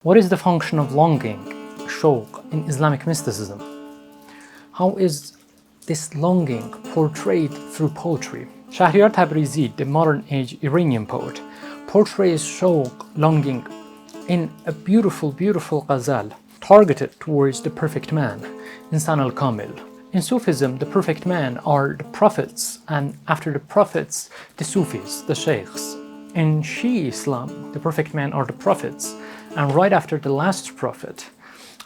What is the function of longing, shawq, in Islamic mysticism? How is this longing portrayed through poetry? Shahriar Tabrizi, the modern age Iranian poet, portrays shawq, longing, in a beautiful, beautiful ghazal targeted towards the perfect man, Insan al-Kamil. In Sufism, the perfect man are the prophets, and after the prophets, the Sufis, the sheikhs. In Shi Islam, the perfect men are the prophets, and right after the last prophet,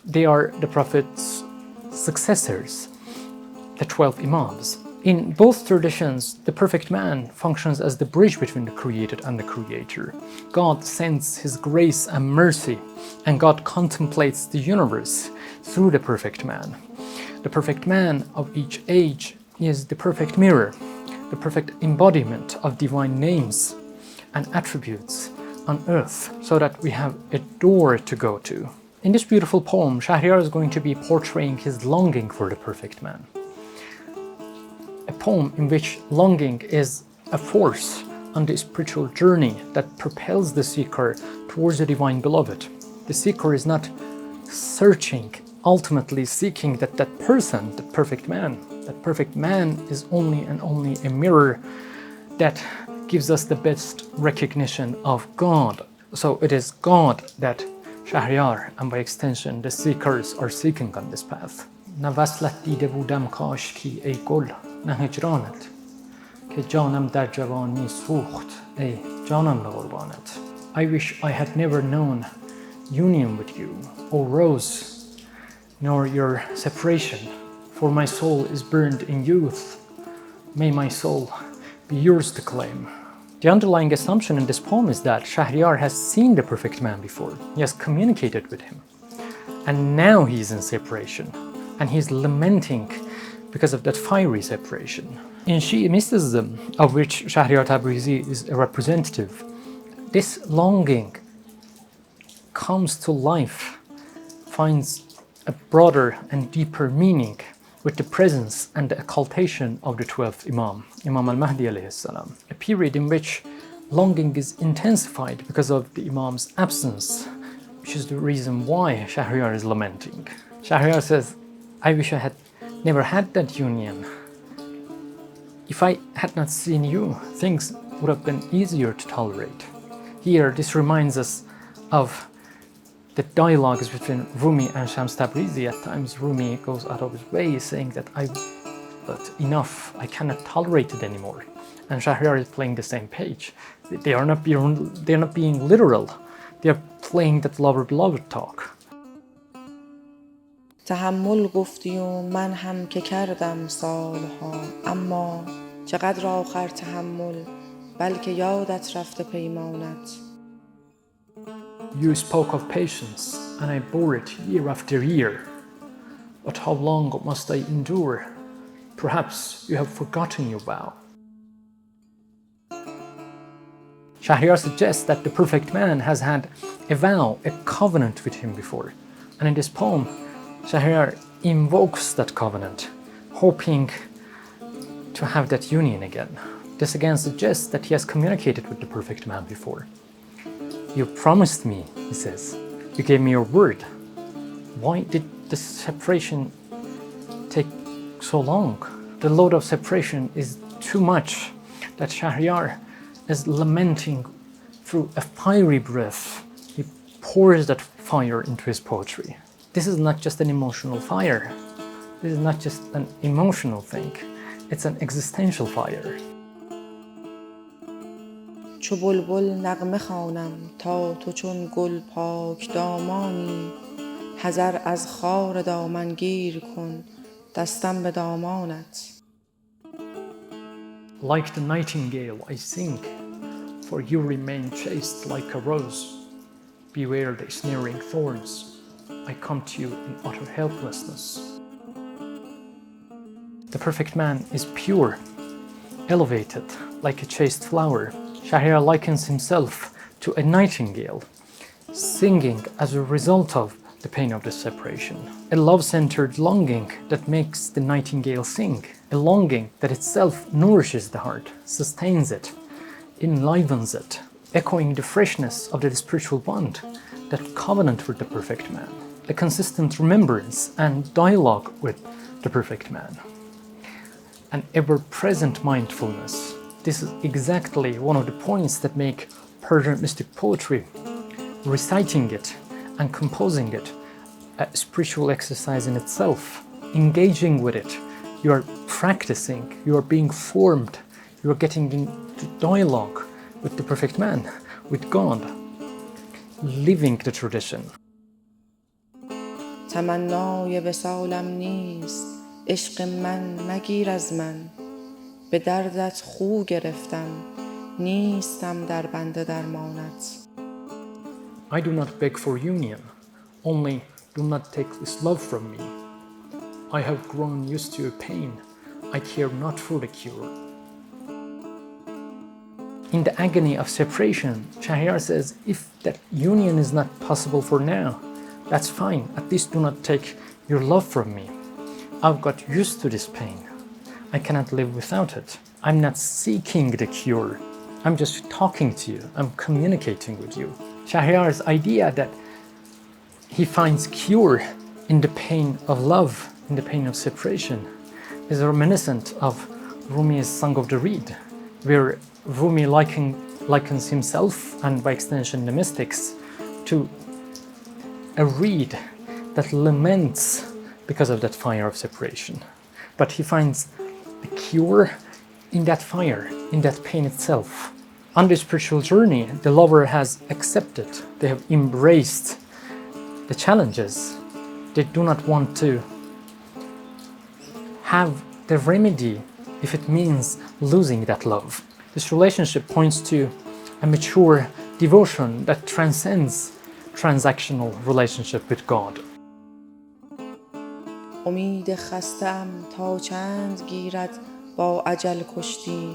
they are the prophet's successors, the 12 Imams. In both traditions, the perfect man functions as the bridge between the created and the creator. God sends His grace and mercy, and God contemplates the universe through the perfect man. The perfect man of each age is the perfect mirror, the perfect embodiment of divine names and attributes on earth, so that we have a door to go to. In this beautiful poem, Shahriar is going to be portraying his longing for the perfect man. A poem in which longing is a force on the spiritual journey that propels the seeker towards the divine beloved. The seeker is not searching, ultimately seeking that person, that perfect man. That perfect man is only and only a mirror that gives us the best recognition of God. So it is God that Shahriar, and by extension the seekers, are seeking on this path. نه وصلت دیده بودم کاشکی ای گل نه هجرانت که جانم در جوانی سوخت ای جانم به قربانت. I wish I had never known union with you, O rose, nor your separation, for my soul is burned in youth. May my soul be yours to claim. The underlying assumption in this poem is that Shahriar has seen the perfect man before. He has communicated with him. And now he is in separation. And he is lamenting because of that fiery separation. In Shia mysticism, of which Shahriar Tabrizi is a representative, this longing comes to life, finds a broader and deeper meaning with the presence and the occultation of the 12th Imam, Imam al-Mahdi alayhi salam, a period in which longing is intensified because of the Imam's absence, which is the reason why Shahriar is lamenting. Shahriar says, I wish I had never had that union. If I had not seen you, things would have been easier to tolerate. Here, this reminds us of the dialogues between Rumi and Shams Tabrizi. At times, Rumi goes out of his way saying that but enough, I cannot tolerate it anymore. And Shahriar is playing the same page. They are not being literal. They are playing that lover-beloved talk. تحمل گفتی و من هم که کردم سالها اما چقدر آخر تحمل بلکه یادت رفته پیمانت. You spoke of patience, and I bore it year after year. But how long must I endure? Perhaps you have forgotten your vow. Shahriar suggests that the perfect man has had a vow, a covenant with him before. And in this poem, Shahriar invokes that covenant, hoping to have that union again. This again suggests that he has communicated with the perfect man before. You promised me, he says. You gave me your word. Why did the separation take so long? The load of separation is too much that Shahriar is lamenting through a fiery breath. He pours that fire into his poetry. This is not just an emotional fire. This is not just an emotional thing. It's an existential fire. چو بلبل نغمه خوانم تا تو چون گل پاک دامانی حذر از خار دامنگیر کن دستم به دامانت. Like the nightingale I sing, for you remain chaste like a rose. Beware the snaring thorns. I come to you in utter helplessness. The perfect man is pure, elevated like a chaste flower. Shahriar likens himself to a nightingale, singing as a result of the pain of the separation. A love-centered longing that makes the nightingale sing. A longing that itself nourishes the heart, sustains it, enlivens it, echoing the freshness of the spiritual bond that covenant with the perfect man, a consistent remembrance and dialogue with the perfect man, an ever-present mindfulness. This is exactly one of the points that make Persian mystic poetry, reciting it and composing it, a spiritual exercise in itself. Engaging with it, you are practicing, you are being formed, you are getting into dialogue with the perfect man, with God, living the tradition. تمنای وصالم نیست عشق من مگیر از من به دردت خو گرفتم نیستم در بند درمانت. I do not beg for union, only do not take this love from me. I have grown used to your pain, I care not for the cure. In the agony of separation, Shahriar says, if that union is not possible for now, that's fine, at least do not take your love from me. I've got used to this pain. I cannot live without it. I'm not seeking the cure. I'm just talking to you. I'm communicating with you. Shahriar's idea that he finds cure in the pain of love, in the pain of separation, is reminiscent of Rumi's Song of the Reed, where Rumi likens himself, and by extension the mystics, to a reed that laments because of that fire of separation. But he finds the cure in that fire, in that pain itself. On this spiritual journey, the lover has accepted, they have embraced the challenges. They do not want to have the remedy if it means losing that love. This relationship points to a mature devotion that transcends transactional relationship with God. امید خستم تا چند گیرد با اجل کشتی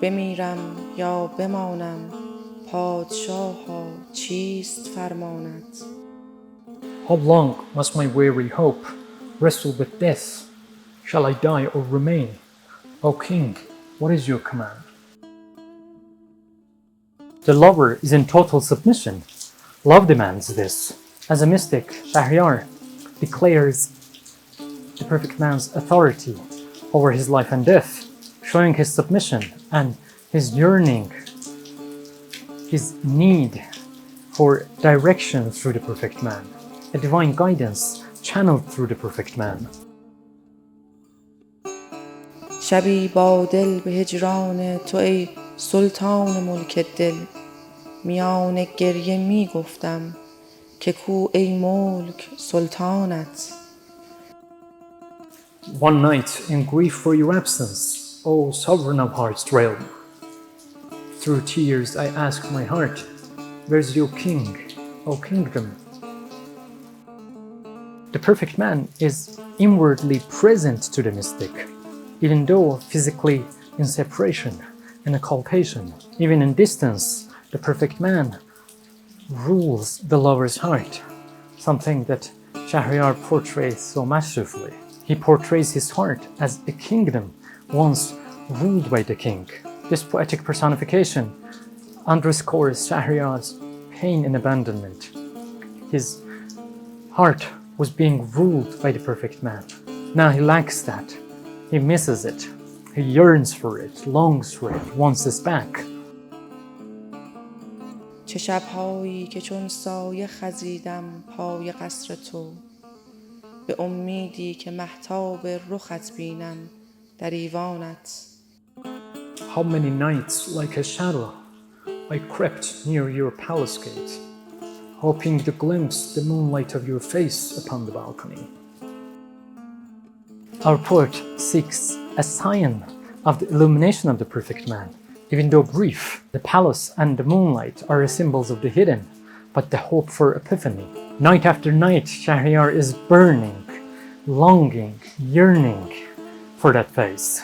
بمیرم یا بمانم پادشاها چیست فرمانت. How long must my weary hope wrestle with death? Shall I die or remain? O king, what is your command? The lover is in total submission. Love demands this. As a mystic, Shahriar declares the perfect man's authority over his life and death, showing his submission and his yearning, his need for direction through the perfect man, a divine guidance channeled through the perfect man. شبی با دل به هجران تو ای سلطان ملک دل میان گریه می گفتم که کو ای ملک سلطانت. One night in grief for your absence, O sovereign of heart's realm. Through tears I ask my heart, where's your king, O kingdom? The perfect man is inwardly present to the mystic, even though physically in separation, in occultation, even in distance, the perfect man rules the lover's heart, something that Shahriar portrays so masterfully. He portrays his heart as a kingdom once ruled by the king. This poetic personification underscores Shahriar's pain and abandonment. His heart was being ruled by the perfect man. Now he lacks that. He misses it. He yearns for it, longs for it, wants this back. چه شب‌هایی که چون سایه خزیدم پای قصر تو به امیدی که مهتاب رخت بینم در ایوانت. How many nights like a shadow I crept near your palace gate, hoping to glimpse the moonlight of your face upon the balcony. Our poet seeks a sign of the illumination of the perfect man. Even though brief, the palace and the moonlight are symbols of the hidden, but the hope for epiphany. Night after night, Shahriar is burning, longing, yearning for that face.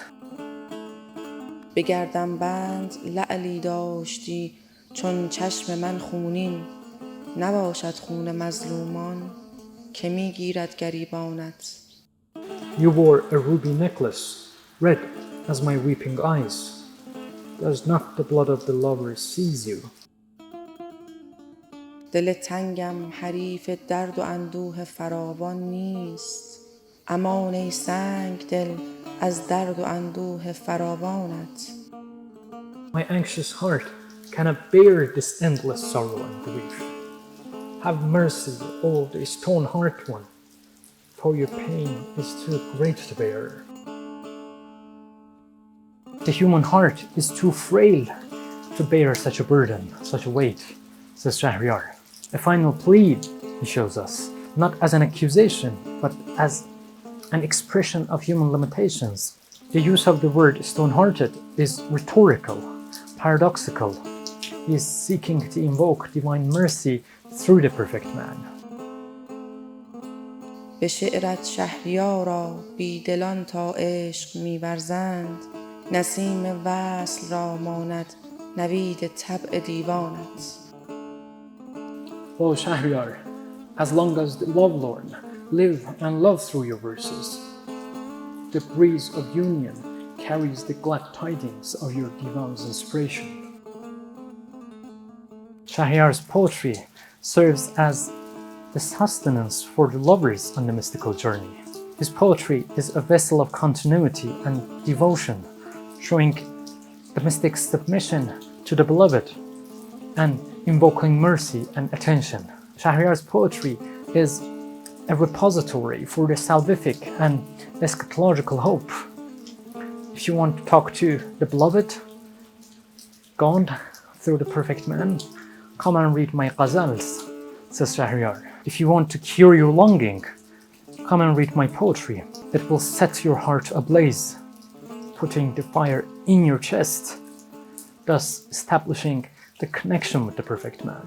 به گردن بند لعلی داشتی چون چشم من خونین نباشد خون مظلومان که میگیرد گریبانت. You wore a ruby necklace, red as my weeping eyes. Does not the blood of the lover seize you? دل تنگم حریف درد و اندوه فراوان نیست. امان ای سنگ دل از درد و اندوه فراوانت. My anxious heart cannot bear this endless sorrow and grief. Have mercy, O the stone heart one, for your pain is too great to bear. The human heart is too frail to bear such a burden, such a weight, says Shahriar. A final plea, he shows us, not as an accusation, but as an expression of human limitations. The use of the word stone-hearted is rhetorical, paradoxical. He is seeking to invoke divine mercy through the perfect man. به شعرت شهریارا بیدلان تا عشق می‌ورزند. نسیم وصل را ماند نوید طبع دیوانت. O Shahriar, as long as the lovelorn live and love through your verses, the breeze of union carries the glad tidings of your divine's inspiration. Shahriar's poetry serves as the sustenance for the lovers on the mystical journey. His poetry is a vessel of continuity and devotion, showing the mystic's submission to the beloved and invoking mercy and attention. Shahriar's poetry is a repository for the salvific and eschatological hope. If you want to talk to the beloved, God through the perfect man, come and read my ghazals, says Shahriar. If you want to cure your longing, come and read my poetry. It will set your heart ablaze, putting the fire in your chest, thus establishing the connection with the perfect man.